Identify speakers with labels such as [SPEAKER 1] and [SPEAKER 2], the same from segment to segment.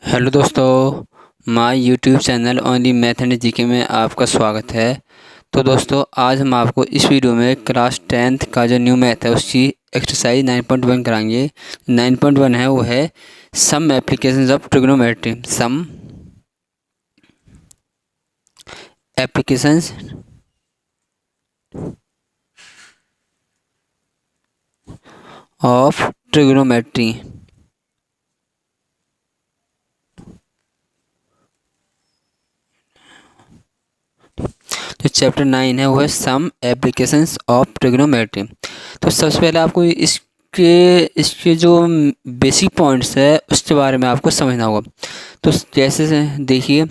[SPEAKER 1] Hello दोस्तों, my YouTube channel only math and GK में आपका स्वागत है। तो दोस्तों, आज हम आपको इस वीडियो में क्लास 10th का जो न्यू मैथ है उसकी एक्सरसाइज 9.1 कराएंगे। 9.1 है वो है some applications of trigonometry. Some applications of trigonometry. जो चैप्टर 9 है वो है सम एप्लीकेशंस ऑफ ट्रिग्नोमेट्री। तो सबसे पहले आपको इसके जो बेसिक पॉइंट्स है उसके बारे में आपको समझना होगा। तो जैसे से देखिए,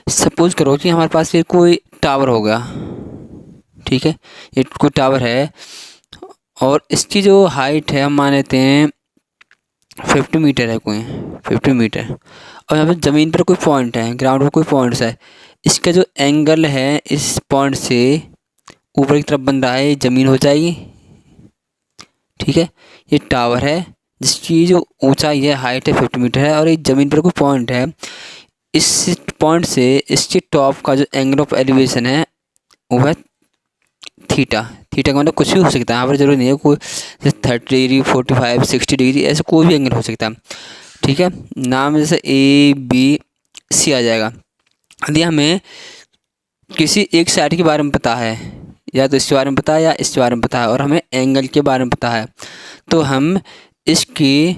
[SPEAKER 1] सपोज करो कि हमारे पास ये कोई टावर होगा, ठीक है। ये कोई टावर है और इसकी जो हाइट है हम मान लेते हैं 50 मीटर है, कोई 50 मीटर। और यहाँ पे ज़मीन पर कोई पॉइंट है, ग्राउंड पर कोई पॉइंट्स है। इसका जो एंगल है इस पॉइंट से ऊपर की तरफ बन रहा है, ये ज़मीन हो जाएगी, ठीक है। ये टावर है जिसकी जो ऊंचाई है, हाइट है 50 मीटर है, और ये ज़मीन पर कोई पॉइंट है। इस पॉइंट से इसके टॉप का जो एंगल ऑफ एलिवेशन है वो है थीटा। थीटा का मतलब कुछ भी हो सकता है, यहाँ पर जरूरी नहीं है कोई 30 डिग्री 45 60 डिग्री, ऐसे कोई भी एंगल हो सकता है, ठीक है। नाम जैसे ABC आ जाएगा। यदि हमें किसी एक साइड के बारे में पता है, या तो इसके बारे में पता है या इसके बारे में पता है, और हमें एंगल के बारे में पता है, तो हम इसकी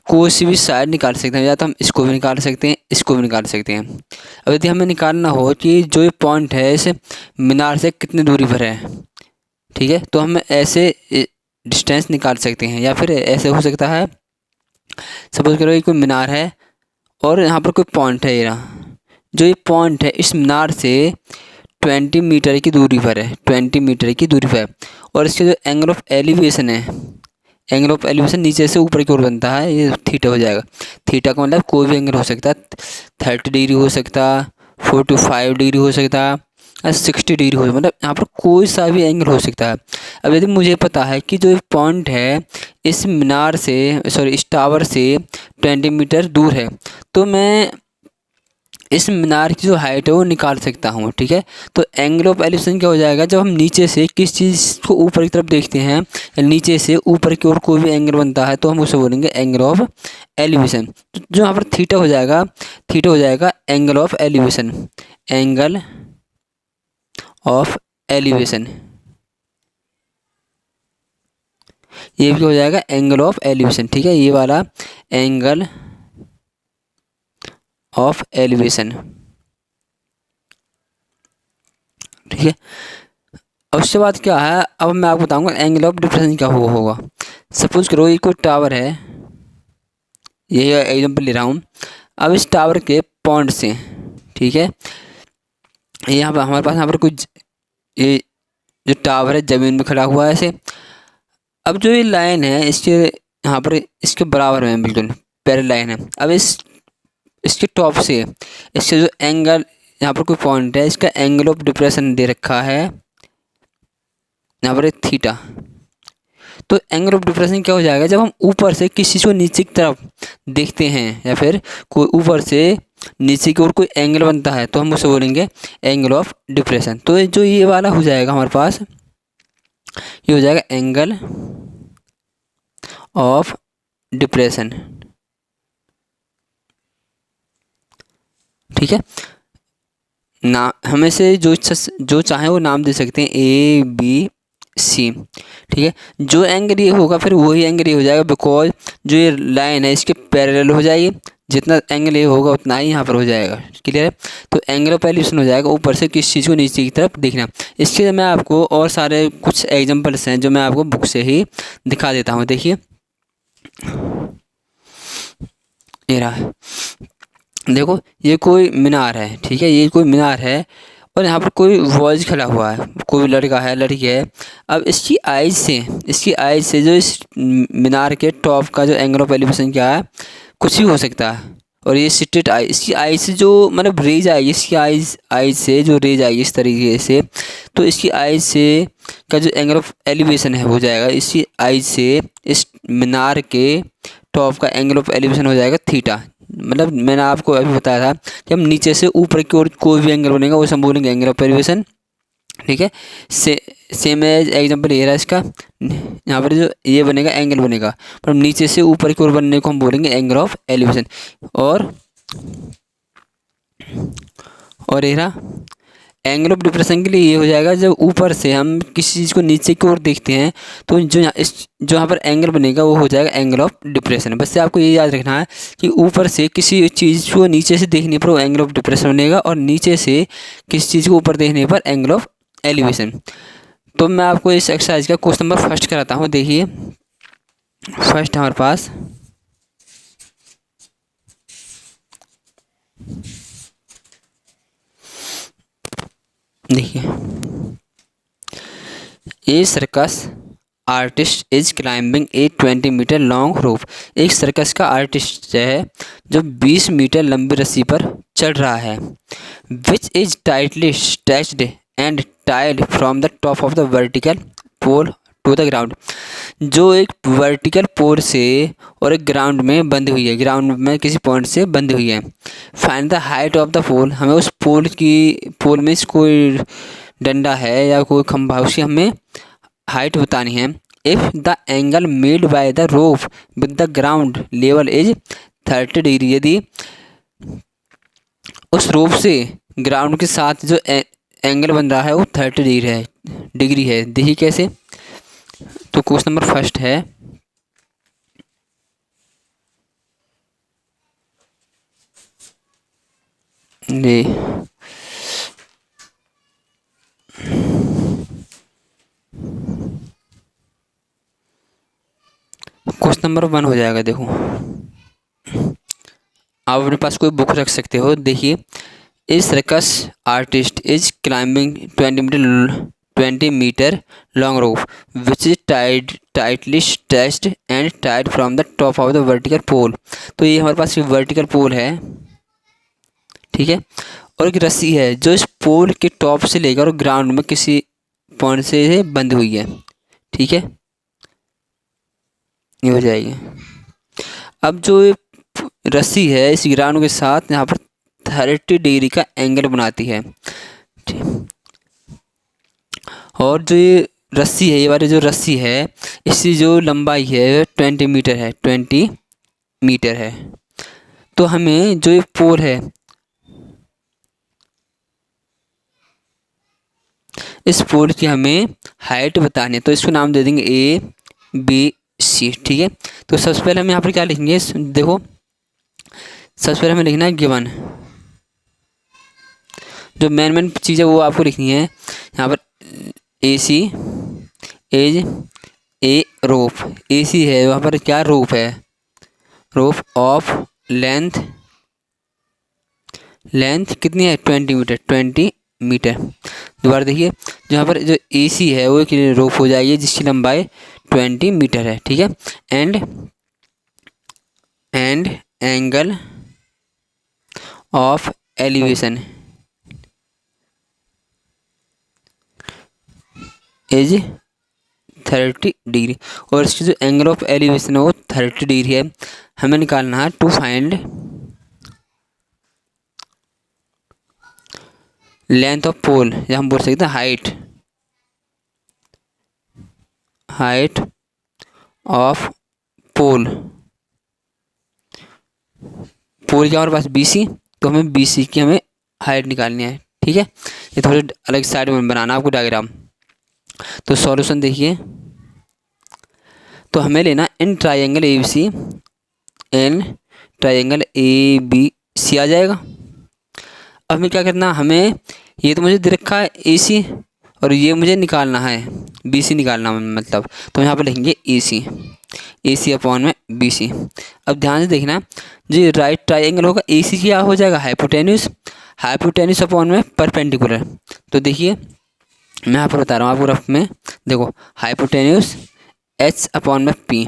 [SPEAKER 1] कोई सी भी साइड निकाल सकते हैं। या तो हम इसको भी निकाल सकते हैं, इसको भी निकाल सकते हैं। अब यदि हमें निकालना हो कि जो ये पॉइंट है इस मीनार से कितनी दूरी पर है, ठीक है, तो हम ऐसे डिस्टेंस निकाल सकते हैं। या फिर ऐसे हो सकता है, सपोज करो ये कोई मीनार है और यहाँ पर कोई पॉइंट है, ये रहा। जो ये पॉइंट है इस मीनार से 20 मीटर की दूरी पर है, 20 मीटर की दूरी पर है। और इसके जो एंगल ऑफ एलिवेशन है, एंगल ऑफ एलिवेशन नीचे से ऊपर की ओर बनता है, ये थीटा हो जाएगा। थीटा का मतलब कोई भी एंगल हो सकता है, 30 डिग्री हो सकता, 45 डिग्री हो सकता, 60 डिग्री हो, मतलब यहाँ पर कोई सा भी एंगल हो सकता है। अब यदि मुझे पता है कि जो पॉइंट है इस मीनार से, सॉरी इस टावर से 20 मीटर दूर है, तो मैं इस मीनार की जो हाइट है वो निकाल सकता हूँ, ठीक है। तो एंगल ऑफ एलिवेशन क्या हो जाएगा, जब हम नीचे से किस चीज़ को ऊपर की तरफ देखते हैं, या नीचे से ऊपर की ओर कोई भी एंगल बनता है, तो हम उसे बोलेंगे एंगल ऑफ एलिवेशन। तो जो यहाँ पर थीटा हो जाएगा, थीटा हो जाएगा angle of elevation, angle of elevation. ये भी हो जाएगा एंगल ऑफ एलिवेशन, ठीक है, ये वाला एंगल ऑफ एलिवेशन, ठीक है। अब उसके बाद क्या है, अब मैं आपको बताऊंगा एंगल ऑफ डिप्रेशन क्या होगा। सपोज करो ये कोई टावर है, ये एग्जांपल ले रहा हूँ। अब इस टावर के पॉइंट से, ठीक है, यहाँ पर हमारे पास यहाँ पर कुछ ये जो टावर है ज़मीन में खड़ा हुआ है ऐसे। अब जो ये लाइन है इसके यहाँ पर इसके बराबर में बिल्कुल पैरेलल लाइन है। अब इसके टॉप से इसके जो एंगल, यहाँ पर कोई पॉइंट है, इसका एंगल ऑफ डिप्रेशन दे रखा है यहाँ पर थीटा। तो एंगल ऑफ डिप्रेशन क्या हो जाएगा, जब हम ऊपर से किसी को नीचे की तरफ देखते हैं, या फिर कोई ऊपर से नीचे की ओर कोई एंगल बनता है, तो हम उसे बोलेंगे एंगल ऑफ डिप्रेशन। तो जो ये वाला हो जाएगा हमारे पास, ये हो जाएगा एंगल ऑफ डिप्रेशन, ठीक है ना। हमें से जो चाहे वो नाम दे सकते हैं, ABC, ठीक है। जो एंगल ये होगा फिर वही एंगल ये हो जाएगा, बिकॉज जो ये लाइन है इसके पैरेलल हो जाएगी। जितना एंगल ये होगा उतना ही यहाँ पर हो जाएगा, क्लियर है। तो एंगल ऑफ एलिवेशन हो जाएगा ऊपर से किस चीज़ को नीचे की तरफ देखना। इसके लिए मैं आपको और सारे कुछ एग्जांपल्स हैं जो मैं आपको बुक से ही दिखा देता हूँ। देखिए ये रहा, देखो ये कोई मीनार है, ठीक है, ये कोई मीनार है और यहाँ पर कोई बॉयज खड़ा हुआ है, कोई लड़का है लड़की है। अब इसकी आइज से जो इस मीनार के टॉप का जो एंगल ऑफ एलिवेशन क्या है, कुछ भी हो सकता है। और ये स्ट्रेट आई, इसकी आइज से जो मतलब रेज आएगी, इसकी आइज से जो रेज आएगी इस तरीके से, तो इसकी आइज से का जो एंगल ऑफ एलिवेशन है हो जाएगा, इसकी आइज से इस मीनार के टॉप का एंगल ऑफ एलिवेशन हो जाएगा थीटा, मतलब मैंने आपको अभी बताया था कि हम नीचे से ऊपर की ओर कोई भी एंगल बनेगा उसे हम बोलेंगे एंगल ऑफ एलिवेशन। ठीक है, सेम एज एग्जाम्पल ये रहा इसका, यहाँ पर जो ये बनेगा एंगल बनेगा, पर नीचे से ऊपर की ओर बनने को हम बोलेंगे एंगल ऑफ एलिवेशन। और ये रहा एंगल ऑफ डिप्रेशन के लिए ये हो जाएगा, जब ऊपर से हम किसी चीज़ को नीचे की ओर देखते हैं तो जो यहाँ पर एंगल बनेगा वो हो जाएगा एंगल ऑफ डिप्रेशन। बस आपको ये याद रखना है कि ऊपर से किसी चीज़ को नीचे से देखने पर वो एंगल ऑफ डिप्रेशन बनेगा, और नीचे से किसी चीज़ को ऊपर देखने पर एंगल ऑफ एलिवेशन। तो मैं आपको इस एक्सरसाइज का क्वेश्चन नंबर फर्स्ट कराता हूँ। देखिए फर्स्ट हमारे पास देखिए, a circus artist is climbing a 20 metre long rope. एक सर्कस का आर्टिस्ट है जो 20 मीटर लंबी रस्सी पर चढ़ रहा है, which is tightly stretched and tied from the top of the vertical pole to the ground. जो एक वर्टिकल पोल से और एक ग्राउंड में बंधी हुई है, ग्राउंड में किसी पॉइंट से बंधी हुई है। Find the height of the pole, हमें उस पोल में कोई डंडा है या कोई खंभा, उसकी हमें हाइट बतानी है। If the angle made by the rope with the ground level is 30 degree, यदि उस रोप से ग्राउंड के साथ जो एंगल बन रहा है वो 30 डिग्री है। देखिए कैसे, तो क्वेश्चन नंबर फर्स्ट है, ये क्वेश्चन नंबर 1 हो जाएगा। देखो आप अपने पास कोई बुक रख सकते हो। देखिए, a circus artist is climbing 20 metre long rope which is tightly stretched and tied from the top of the vertical pole. तो ये हमारे पास वर्टिकल पोल है, ठीक है, और एक रस्सी है जो इस पोल के टॉप से लेकर और ग्राउंड में किसी पॉइंट से बंधी हुई है। ठीक है, ये हो जाएगी। अब जो रस्सी है इस ग्राउंड के साथ यहाँ पर 30 डिग्री का एंगल बनाती है, और जो ये रस्सी है, ये वाली जो रस्सी है इसकी जो लंबाई है 20 मीटर है, 20 मीटर है। तो हमें जो ये पोल है, इस पोल की हमें हाइट बतानी है, तो इसको नाम दे देंगे ABC। ठीक है, तो सबसे पहले हम यहाँ पर क्या लिखेंगे, देखो सबसे पहले हमें लिखना है गिवन, जो मेन चीज़ है वो आपको लिखनी है यहाँ पर। AC is a rope, AC है वहाँ पर क्या, रोप है, रोप ऑफ लेंथ कितनी है, 20 मीटर, 20 मीटर। दोबारा देखिए, जो यहाँ पर जो AC है वो एक रोप हो जाएगी जिसकी लंबाई 20 मीटर है। ठीक है, and angle of elevation is 30 degree, और इसकी जो एंगल ऑफ एलिवेशन है वो 30 डिग्री है। हमें निकालना है टू फाइंड लेंथ ऑफ पोल, या हम बोल सकते हैं हाइट ऑफ पोल क्या हमारे पास BC, तो हमें BC की हमें हाइट निकालनी है। ठीक है, ये थोड़े अलग साइड में बनाना आपको डायग्राम। तो सॉल्यूशन देखिए, तो हमें लेना in triangle ABC, in triangle ABC आ जाएगा। अब हमें क्या करना, हमें ये तो मुझे दे रखा है AC और ये मुझे निकालना है BC निकालना मतलब, तो यहाँ पर लिखेंगे AC अपॉन में BC। अब ध्यान से देखना, जो राइट ट्राइंगल होगा AC क्या हो जाएगा, हाइपोटेन्यूस अपॉन में परपेंडिकुलर। तो देखिए मैं यहाँ पर बता रहा हूँ आपको रफ में, देखो हाइपोटेन्यूस H अपॉन में P।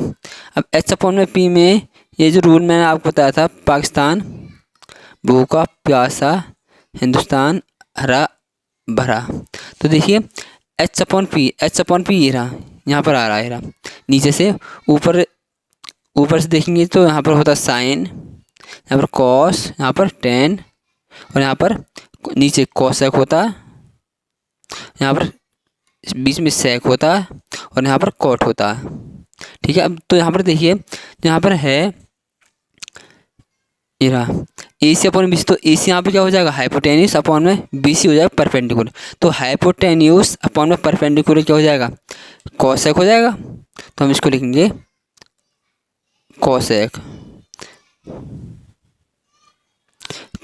[SPEAKER 1] अब H अपॉन में P में ये जो रूल मैंने आपको बताया था, पाकिस्तान भूखा प्यासा हिंदुस्तान हरा भरा। तो देखिए H अपॉन P ये रहा, यहाँ पर आ रहा है, नीचे से ऊपर से देखेंगे तो यहाँ पर होता साइन, यहाँ पर कॉस, यहाँ पर टेन, और यहाँ पर नीचे कोसेक होता है, यहाँ पर बीच में सेक होता है, और यहाँ पर कॉट होता है। ठीक है, अब तो यहाँ पर देखिए यहाँ पर है ये रहा ए सी अपॉन बी सी, तो ए सी यहाँ पर क्या हो जाएगा हाइपोटेन्यूस, अपॉन में बी सी हो जाएगा परपेंडिकुलर। तो हाइपोटेन्यूस अपॉन में परपेंडिकुलर क्या हो जाएगा कोसेक हो जाएगा। तो हम इसको लिखेंगे कोसेक,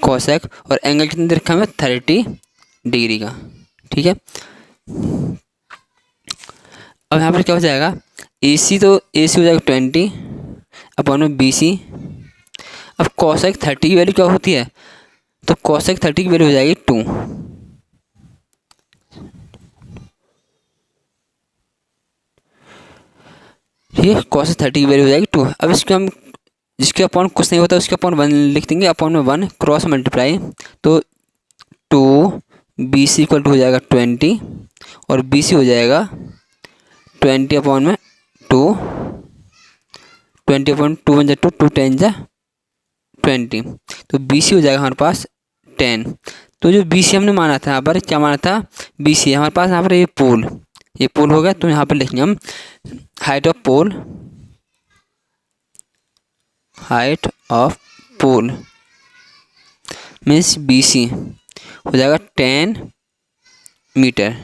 [SPEAKER 1] कोसेक, और एंगल कितने रखा है 30 डिग्री का। ठीक है, अब यहाँ पर क्या हो जाएगा ए सी, तो ए सी हो जाएगा 20 अपॉन में बी सी। अब कोसेक 30 की वैल्यू क्या होती है, तो कोसेक 30 की वैल्यू हो जाएगी 2। ठीक है, कोसेक 30 की वैल्यू हो जाएगी 2। अब इसके हम जिसके अपॉन कुछ नहीं होता उसके अपॉन 1 लिख देंगे, अपॉन में 1 क्रॉस मल्टीप्लाई, तो 2 बी सी इक्वल टू हो जाएगा 20, और बी सी हो जाएगा 20 अपॉन में 2, 20 अपॉन 2 1 2, 2 10 20, तो बी सी हो जाएगा हमारे पास 10। तो जो बी सी हमने माना था यहाँ पर, क्या माना था बी सी हमारे पास यहाँ पर ये पोल हो गया। तो यहाँ पर लिखेंगे हम height of pole means B C हो जाएगा 10 मीटर।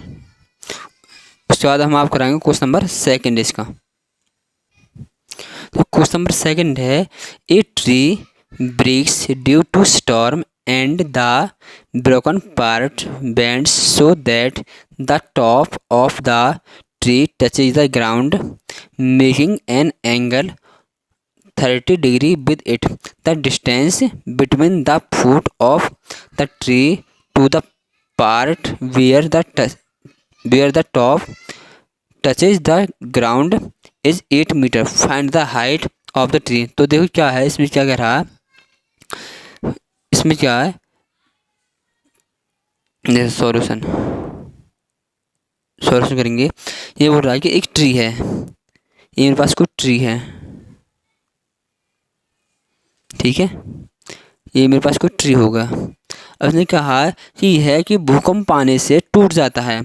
[SPEAKER 1] उसके बाद हम आपको कराएंगे क्वेश्चन नंबर सेकंड इसका। तो क्वेश्चन नंबर सेकंड है, a tree breaks due to storm and the broken part bends so that the top of the tree touches the ground, making an angle 30 degree with it. The distance between the foot of the tree to the part where the top touches the ground is 8 meter. Find the height of the tree. तो देखो क्या है इसमें, क्या कह रहा है इसमें, क्या है जैसे सॉल्यूशन करेंगे। ये बोल रहा है कि एक ट्री है, ये मेरे पास कोई ट्री है, ठीक है, ये मेरे पास कोई ट्री होगा। अब उसने कहा कि यह है कि भूकंप आने से टूट जाता है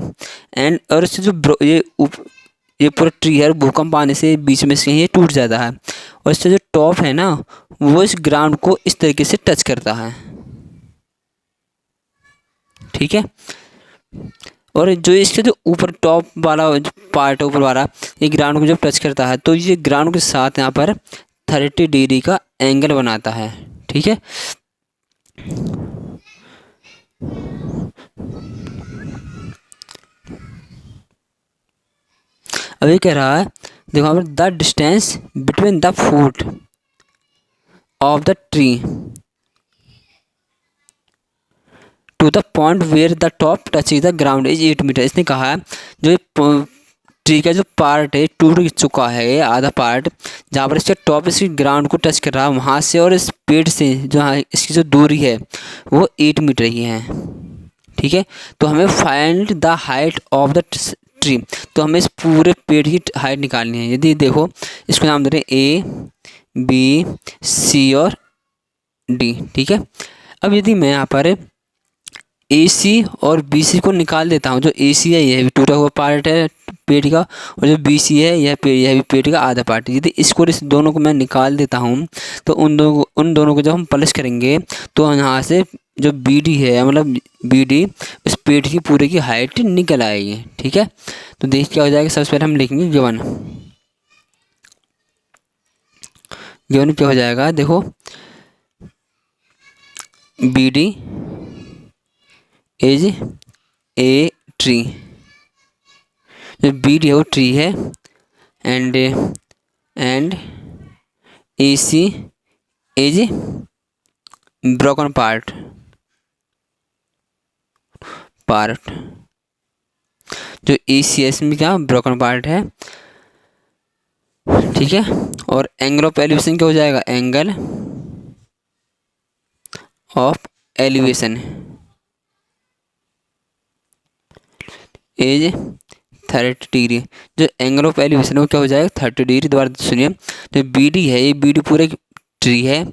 [SPEAKER 1] एंड, और इससे जो ये पूरा ट्री है भूकंप आने से बीच में से ये टूट जाता है, और इससे जो टॉप है ना वो इस ग्राउंड को इस तरीके से टच करता है। ठीक है, और जो इसके जो ऊपर टॉप वाला जो पार्ट है ऊपर वाला, ये ग्राउंड को जब टच करता है तो ये ग्राउंड के साथ यहाँ पर 30 डिग्री का एंगल बनाता है। ठीक है, अब ये कह रहा है देखो यहाँ पर the distance between the foot of the tree to the point where the top touch the ground is 8 meter. इसने कहा है जो ट्री का जो पार्ट है टूट चुका है, आधा पार्ट जहाँ पर इसका टॉप इसकी ग्राउंड को टच कर रहा है वहाँ से और इस पेड़ से जो इसकी जो दूरी है वो 8 मीटर ही है। ठीक है, तो हमें find the height of the tree, तो हमें इस पूरे पेड़ की हाइट निकालनी है। यदि देखो इसको नाम दे रहे ए बी सी और डी। ठीक है, अब यदि मैं यहाँ पर ए सी और बी सी को निकाल देता हूँ, जो ए सी है यह भी टूटा हुआ पार्ट है पेड़ का, और जो बी सी है यह भी पेड़ का आधा पार्ट है। यदि इसको इस दोनों को मैं निकाल देता हूँ तो उन दोनों को जब हम प्लस करेंगे तो यहाँ से जो बी डी है मतलब बी डी इस पेड़ की पूरे की हाइट निकल आएगी। ठीक है, तो देख क्या हो जाएगा, सबसे पहले हम लिखेंगे गिवन क्या हो जाएगा, देखो B D is a tree, जो बी डी है वो ट्री है, and A C is broken part जो ए सी एस में क्या ब्रोकन पार्ट है। ठीक है, और एंगल ऑफ एलिवेशन क्या हो जाएगा, angle of elevation is 30 degree, जो एंगल ऑफ एलिवेशन है वो क्या हो जाएगा 30 डिग्री। दोबारा सुनिए, जो बी डी है ये बी डी पूरे ट्री है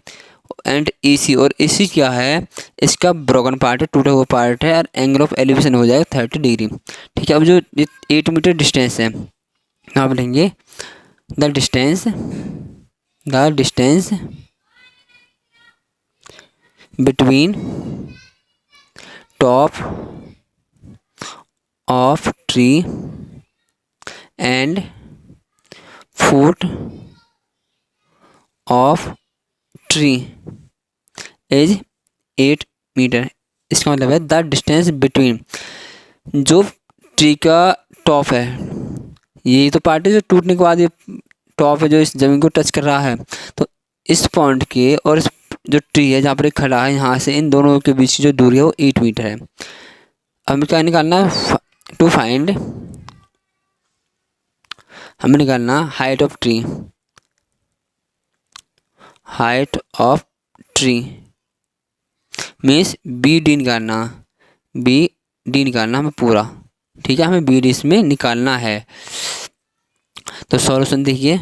[SPEAKER 1] एंड ए सी, और ए सी क्या है, इसका ब्रोकन पार्ट है, टूटा हुआ पार्ट है, और एंगल ऑफ एलिवेशन हो जाएगा 30 डिग्री। ठीक है, अब जो 8 मीटर डिस्टेंस है, आप लेंगे the distance between top of tree and foot of tree is 8 meter. इसका मतलब है द डिस्टेंस बिटवीन, जो ट्री का टॉप है, ये तो पार्ट है जो टूटने के बाद ये टॉप है जो इस ज़मीन को टच कर रहा है, तो इस पॉइंट के और इस जो ट्री है जहाँ पर खड़ा है, यहाँ से इन दोनों के बीच की जो दूरी है वो 8 मीटर है। हमें क्या निकालना, टू फाइंड, हमें निकालना height of tree, height of tree means B D निकालना हमें पूरा। ठीक है, हमें बी डी इसमें निकालना है। तो सॉल्यूशन देखिए,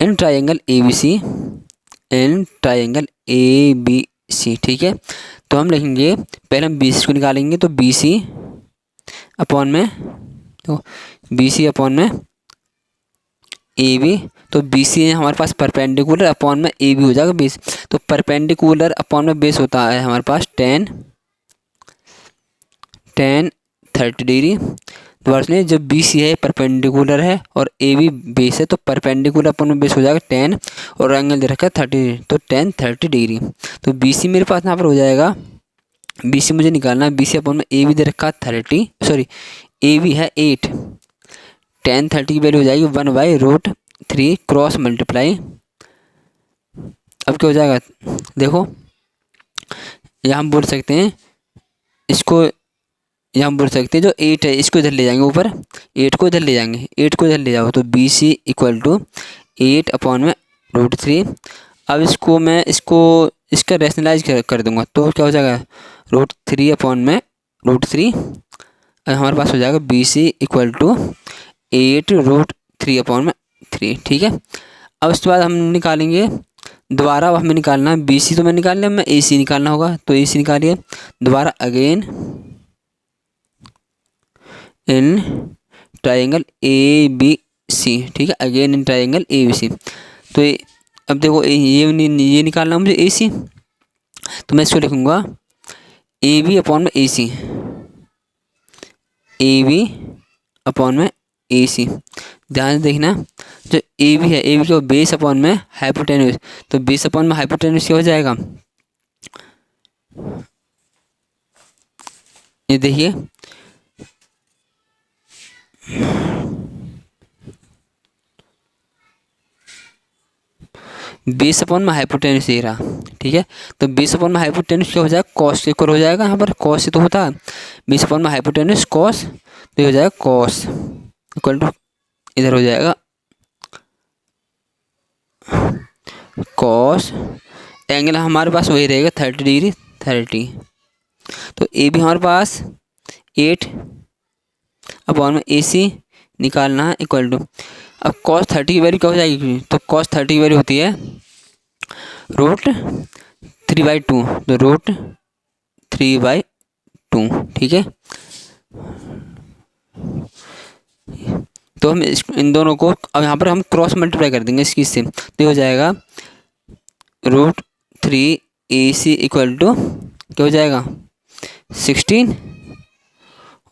[SPEAKER 1] इन ट्रायंगल ए बी सी। ठीक है, तो हम लिखेंगे, पहले हम बी सी को निकालेंगे, तो बी सी अपॉन में, तो बी सी अपॉन में ए बी, तो बी सी है हमारे पास परपेंडिकुलर, अपॉन में ए बी हो जाएगा बेस। तो परपेंडिकुलर अपॉन में बेस होता है हमारे पास 10 30 डिग्री। दोबारा सुनिए, जब बी सी है परपेंडिकुलर है और ए बी बेस है, तो परपेंडिकुलर अपॉन में बेस हो जाएगा 10 और एंगल दे रखा है 30, तो 30 डिग्री। तो बी सी मेरे पास यहाँ पर हो जाएगा, बी सी मुझे निकालना है, बी सी अपॉन में ए बी दे रखा है 30, सॉरी ए बी है 8, 10 30 की वैल्यू हो जाएगी 1/√3 क्रॉस मल्टीप्लाई। अब क्या हो जाएगा, देखो यहाँ हम बोल सकते हैं इसको, यहाँ हम बोल सकते हैं जो 8 है इसको इधर ले जाएंगे, ऊपर 8 को इधर ले जाएंगे, 8 को इधर ले जाओ, तो B C equal to 8 upon में √3। अब इसको मैं इसका रैशनलाइज कर दूंगा, तो क्या हो जाएगा, √3 अपॉन में √3। अब हमारे पास हो जाएगा B C equal to 8√3 upon में 3। ठीक है, अब उसके बाद हम निकालेंगे दोबारा, अब हमें निकालना है बी सी, तो मैं निकाल लिया, हमें ए सी निकालना होगा, तो ए सी निकालिए दोबारा again in triangle A B C. ठीक है, again in triangle A B C. तो अब देखो ये निकालना मुझे ए सी, तो मैं इसको लिखूँगा ए बी अपॉन में ए सी, ए बी अपॉन में ए सी। ध्यान से देखना, जो ए बी है, ए बी को बेस अपॉन में हाइपोटेन्यूज, तो बेस अपॉन में हाइपोटेन्यूज क्या हो जाएगा, ये देखिए बेस अपॉन में हाइपोटेन्यूज ये रहा। ठीक है, तो बेस अपॉन में हाइपोटेन्यूज क्या हो जाएगा, कॉस इक्वल हो जाएगा, यहाँ पर कॉस से तो होता है, बेस अपॉन में हाइपोटेन्यूज कॉस, तो हो जाएगा कॉस इक्वल टू, इधर हो जाएगा कॉस, एंगल हमारे पास वही रहेगा 30 डिग्री 30। तो ए भी हमारे पास 8 अपॉन में ए सी निकालना है इक्वल टू, अब कॉस 30 की वैल्यू क्या हो जाएगी, तो कॉस 30 की वैल्यू होती है √3/2, तो √3/2। ठीक है, तो हम इन दोनों को अब यहाँ पर हम क्रॉस मल्टीप्लाई कर देंगे इसकी से, तो हो जाएगा √3 ए सी इक्वल टू क्या हो जाएगा 16,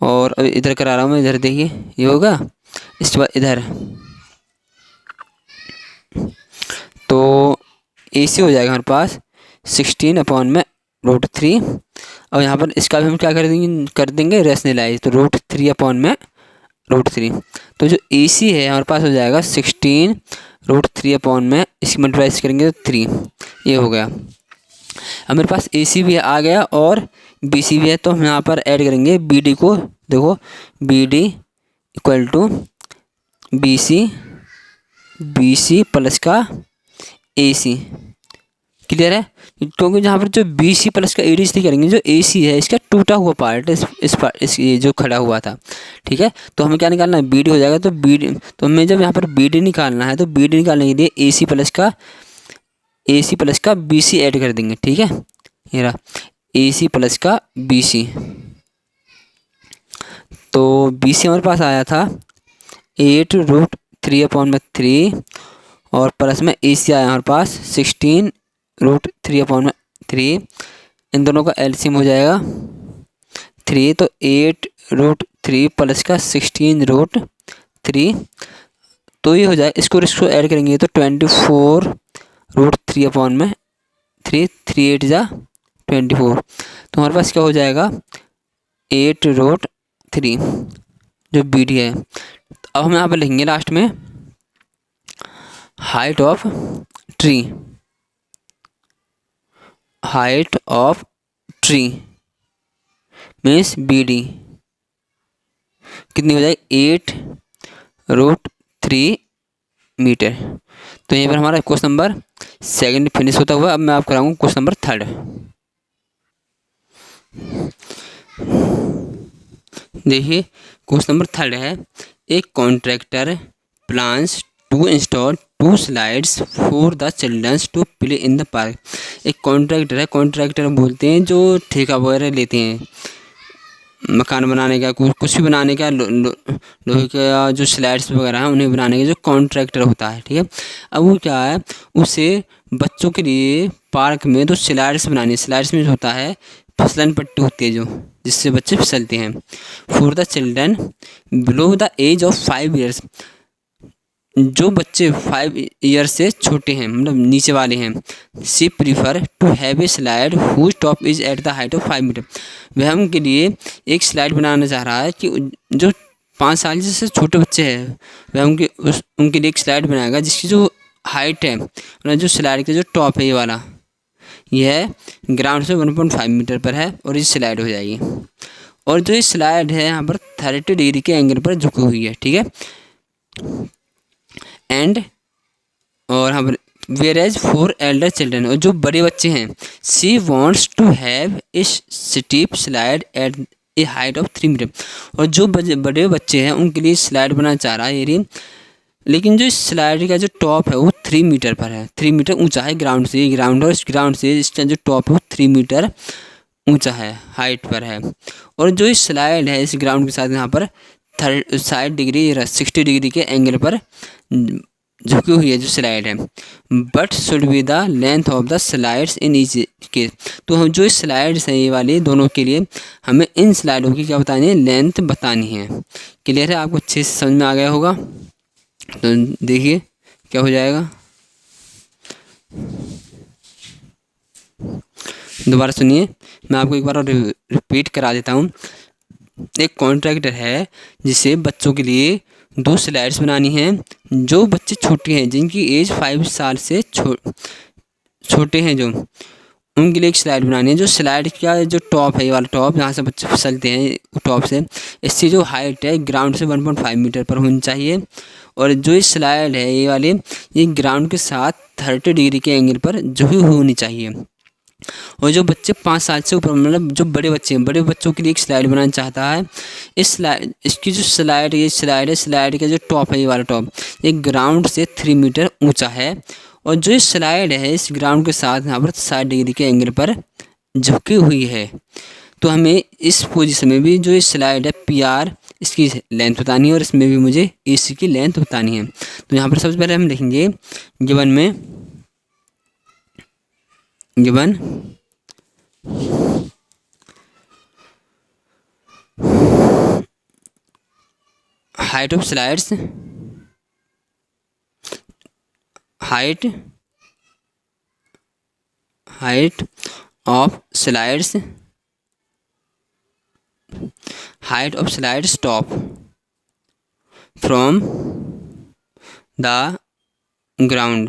[SPEAKER 1] और अब इधर करा रहा हूँ मैं, इधर देखिए ये होगा, इसके बाद इधर, तो ए सी हो जाएगा हमारे पास 16 अपॉन में √3। और यहाँ पर इसका भी हम क्या कर देंगे रैशनलाइज, तो √3 अपॉन में √3। तो जो ए सी है हमारे पास हो जाएगा 16 √3 अपॉन में, इसकी मल्टीप्लाई करेंगे तो 3, ये हो गया। अब मेरे पास ए सी भी आ गया और बी सी भी है, तो हम यहाँ पर ऐड करेंगे बी डी को, देखो B D equal to B C plus का ए सी, क्लियर है, क्योंकि जहाँ पर जो बी सी प्लस का ए डी सी करेंगे, जो ए सी है इसका टूटा हुआ पार्ट इस ये जो खड़ा हुआ था। ठीक है, तो हमें क्या निकालना है, बी डी हो जाएगा, तो बी डी, तो हमें जब यहाँ पर बी डी निकालना है, तो बी डी निकालने के लिए ए सी प्लस का AC प्लस का BC ऐड कर देंगे, ठीक है। ये रहा AC प्लस का BC। तो BC हमारे पास आया था 8√3/3 और प्लस में AC आया हमारे पास 16√3/3। इन दोनों का LCM हो जाएगा 3, तो 8√3 प्लस का 16√3, तो ये हो जाए। इसको ऐड करेंगे तो 24√3/3, 3 8 जा 24, तो हमारे पास क्या हो जाएगा 8√3 जो BD है। अब हम यहाँ पर लिखेंगे लास्ट में height of tree, height of tree means BD कितनी हो जाएगी 8√3 मीटर। तो यहाँ पर हमारा क्वेश्चन नंबर 2 फिनिश होता हुआ। अब मैं आपको कराऊंगा क्वेश्चन नंबर 3। देखिए क्वेश्चन नंबर 3 है, एक contractor plans to install 2 slides for the childrens to play in the park. एक कॉन्ट्रैक्टर है, कॉन्ट्रैक्टर बोलते हैं जो ठेका वगैरह लेते हैं मकान बनाने का, कुछ भी बनाने का, लोहे का जो स्लाइड्स वगैरह हैं उन्हें बनाने का जो कॉन्ट्रैक्टर होता है, ठीक है। अब वो क्या है, उसे बच्चों के लिए पार्क में तो स्लाइड्स बनानी है। स्लाइड्स में जो होता है फिसलन पट्टी होती है जो, जिससे बच्चे फिसलते हैं। For the children below the age of 5 years, जो बच्चे 5 ईयर से छोटे हैं, मतलब नीचे वाले हैं। She prefer to have a slide whose top is at the height of 5 metre. वह उनके लिए एक स्लाइड बनाना चाह रहा है कि जो 5 साल से छोटे बच्चे हैं वह उनके लिए एक स्लाइड बनाएगा जिसकी जो हाइट है, मतलब जो स्लाइड का जो टॉप है ये वाला, यह ग्राउंड से 1.5 मीटर पर है और ये स्लाइड हो जाएगी। और जो ये स्लाइड है यहाँ पर 30 डिग्री के एंगल पर झुकी हुई है, ठीक है। एंड और यहाँ पर where as for elder children, और जो बड़े बच्चे हैं she wants to have a steep slide at a height of 3 metre. और जो बड़े बच्चे हैं उनके लिए स्लाइड बनाना चाह रहा है ये, लेकिन जो स्लाइड का जो टॉप है वो 3 मीटर पर है। 3 मीटर ऊंचा है ग्राउंड से, ग्राउंड और इस ग्राउंड से इसका जो टॉप है वो 3 मीटर ऊंचा है, हाइट पर है। और जो स्लाइड है इस ग्राउंड के साथ यहाँ पर 60 डिग्री 60 डिग्री के एंगल पर झुकी हुई है जो स्लाइड है। But should be the length of the slides in each case. तो हम जो स्लाइड्स हैं ये वाली दोनों के लिए हमें इन स्लाइडों की क्या बतानी है, लेंथ बतानी है। क्लियर है, आपको अच्छे से समझ में आ गया होगा। तो देखिए क्या हो जाएगा, दोबारा सुनिए, मैं आपको एक बार और रिपीट करा देता हूँ। एक कॉन्ट्रैक्टर है जिसे बच्चों के लिए 2 स्लाइड्स बनानी हैं। जो बच्चे छोटे हैं जिनकी एज 5 साल से छोटे हैं, जो उनके लिए एक स्लाइड बनानी है। जो स्लाइड का जो टॉप है ये वाला टॉप, जहाँ से बच्चे फिसलते हैं टॉप से, इससे जो हाइट है ग्राउंड से 1.5 मीटर पर होनी चाहिए। और जो ये स्लाइड है ये वाले, ये ग्राउंड के साथ 30 डिग्री के एंगल पर झुकी हुई होनी चाहिए। और जो बच्चे 5 साल से ऊपर, मतलब जो बड़े बच्चे हैं, बड़े बच्चों के लिए एक स्लाइड बनाना चाहता है। इसकी जो स्लाइड है, स्लाइड का जो टॉप है ये वाला टॉप, ये ग्राउंड से 3 मीटर ऊंचा है। और जो स्लाइड है इस ग्राउंड के साथ यहाँ पर 60 डिग्री के एंगल पर झुकी हुई है। तो हमें इस पोजीशन में भी जो स्लाइड है PR, इसकी लेंथ बतानी है और इसमें भी मुझे AC की लेंथ बतानी है। तो यहाँ पर सबसे पहले हम लिखेंगे given height of slides, height of slides, height of slides top from the ground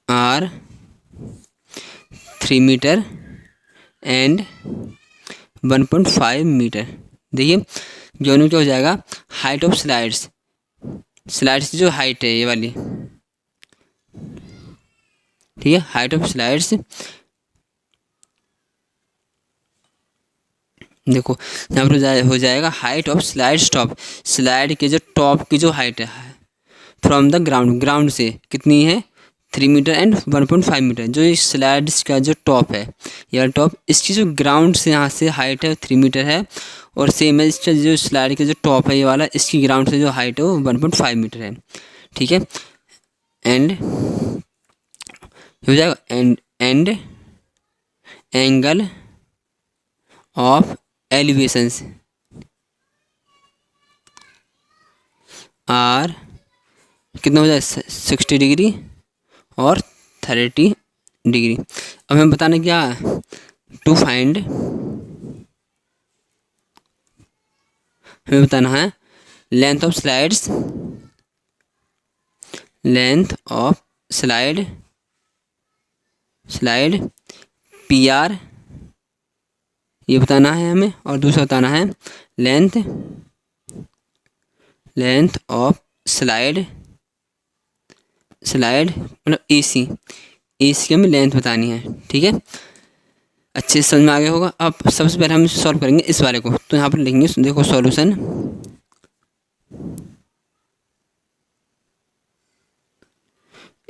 [SPEAKER 1] are 3 meter and 1.5 meter. देखिए दोनों क्या हो जाएगा, हाइट ऑफ स्लाइड्स की जो हाइट है ये वाली, ठीक है, हाइट ऑफ स्लाइड्स, देखो यहाँ पर हो जाएगा height of slides top, slide के जो टॉप की जो हाइट है फ्रॉम द ग्राउंड, ग्राउंड से कितनी है 3 मीटर एंड 1.5 मीटर। जो इस स्लाइड्स का जो टॉप है या टॉप, इसकी जो ग्राउंड से यहाँ से हाइट है 3 मीटर है, और सेम है इसका जो स्लाइड का जो टॉप है ये वाला, इसकी ग्राउंड से जो हाइट है वो 1.5 मीटर है। ठीक है, एंड हो जाएगा and angle of elevations are कितना हो जाए 60 डिग्री और 30 डिग्री। अब हमें बताना क्या है, टू फाइंड, हमें बताना है length of slides, length of slide P R, ये बताना है हमें, और दूसरा बताना है लेंथ ऑफ स्लाइड मतलब एसी की हमें लेंथ बतानी है। ठीक है, अच्छे से समझ में आ गया होगा। अब सबसे पहले हम सॉल्व करेंगे इस वाले को, तो यहाँ पर लिखेंगे, देखो solution,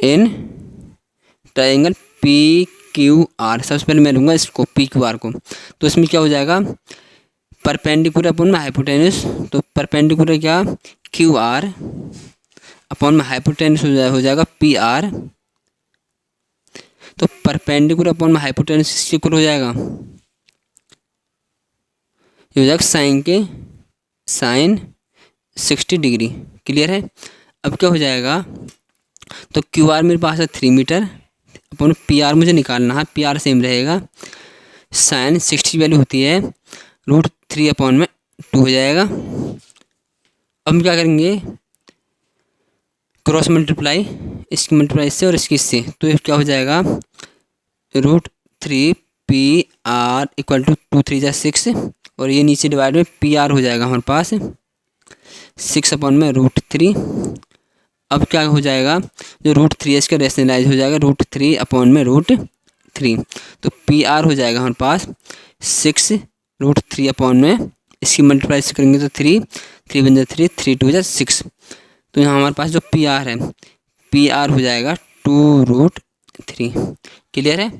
[SPEAKER 1] in triangle P Q R, सबसे पहले मैं लूँगा इसको पी क्यू आर को, तो इसमें क्या हो जाएगा परपेंडिकुलर अपॉन में हाइपोटेनस, तो परपेंडिकुलर क्या क्यू आर अपॉन में हाइपोटेनस हो जाएगा पी आर, तो परपेंडिकुलर अपॉन में हाइपोटेनस इक्वल हो जाएगा, ये हो जाएगा साइन 60 डिग्री। क्लियर है। अब क्या हो जाएगा, तो क्यू आर मेरे पास है 3 मीटर अपॉन पी आर मुझे निकालना है, पी आर सेम रहेगा, साइन 60 वैल्यू होती है √3 अपॉन में 2 हो जाएगा। अब हम क्या करेंगे, क्रॉस मल्टीप्लाई, इसकी मल्टीप्लाई इससे और इसकी इससे, तो ये क्या हो जाएगा √3 पी आर इक्वल टू 2 3 जा 6, और ये नीचे डिवाइड में पी आर हो जाएगा हमारे पास 6 अपॉन में √3। अब क्या हो जाएगा, जो √3 है इसका रेशनलाइज हो जाएगा √3 अपॉन में √3, तो पी आर हो जाएगा हमारे पास 6 √3 अपॉन में, इसकी मल्टीप्लाई से करेंगे तो 3 बन जाए 3 2 जा 6, तो यहाँ हमारे पास जो पी आर है, पी आर हो जाएगा 2√3। क्लियर है।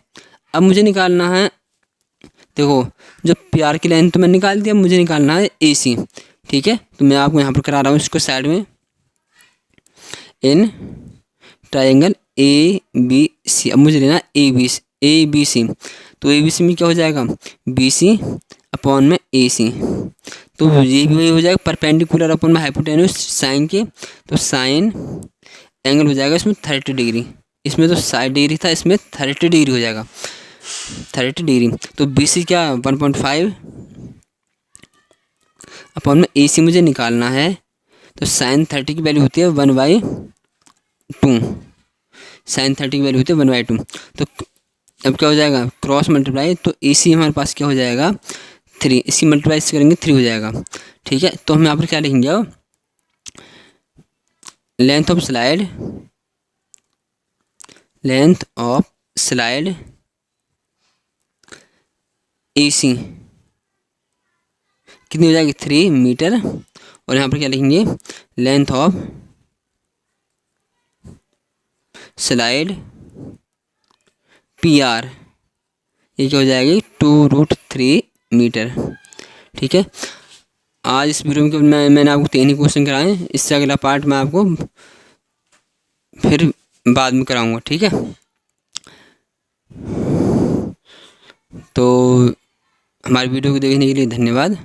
[SPEAKER 1] अब मुझे निकालना है, देखो जो पी आर की लेंथ तो मैं निकाल दिया, मुझे निकालना है ए सी। ठीक है, तो मैं आपको यहाँ पर करा रहा हूँ इसको साइड में, इन ट्रायंगल ए बी सी, अब मुझे लेना ए बी सी, तो ए बी सी में क्या हो जाएगा बी सी अपॉन में ए सी, तो ये भी वही हो जाएगा परपेंडिकुलर अपॉन में हाइपोटेन्यूस साइन के, तो साइन एंगल हो जाएगा इसमें 30 डिग्री, इसमें तो 60 डिग्री था, इसमें 30 डिग्री हो जाएगा 30 डिग्री, तो बी सी क्या 1.5 अपॉन में ए सी मुझे निकालना है, तो साइन 30 की वैल्यू होती है 1/2, साइन 30 की वैल्यू होती है 1/2, तो अब क्या हो जाएगा क्रॉस मल्टीप्लाई, तो ए सी हमारे पास क्या हो जाएगा 3, इसकी मल्टीप्लाई से करेंगे 3 हो जाएगा। ठीक है, तो हम यहाँ पर क्या लिखेंगे, लेंथ ऑफ स्लाइड ए सी कितनी हो जाएगी 3 मीटर, और यहाँ पर क्या लिखेंगे length of slide P R, ये क्या हो जाएगी 2√3 मीटर। ठीक है, आज इस वीडियो में मैंने आपको 3 ही क्वेश्चन कराए, इससे अगला पार्ट मैं आपको फिर बाद में कराऊंगा। ठीक है, तो हमारी वीडियो को देखने के लिए धन्यवाद।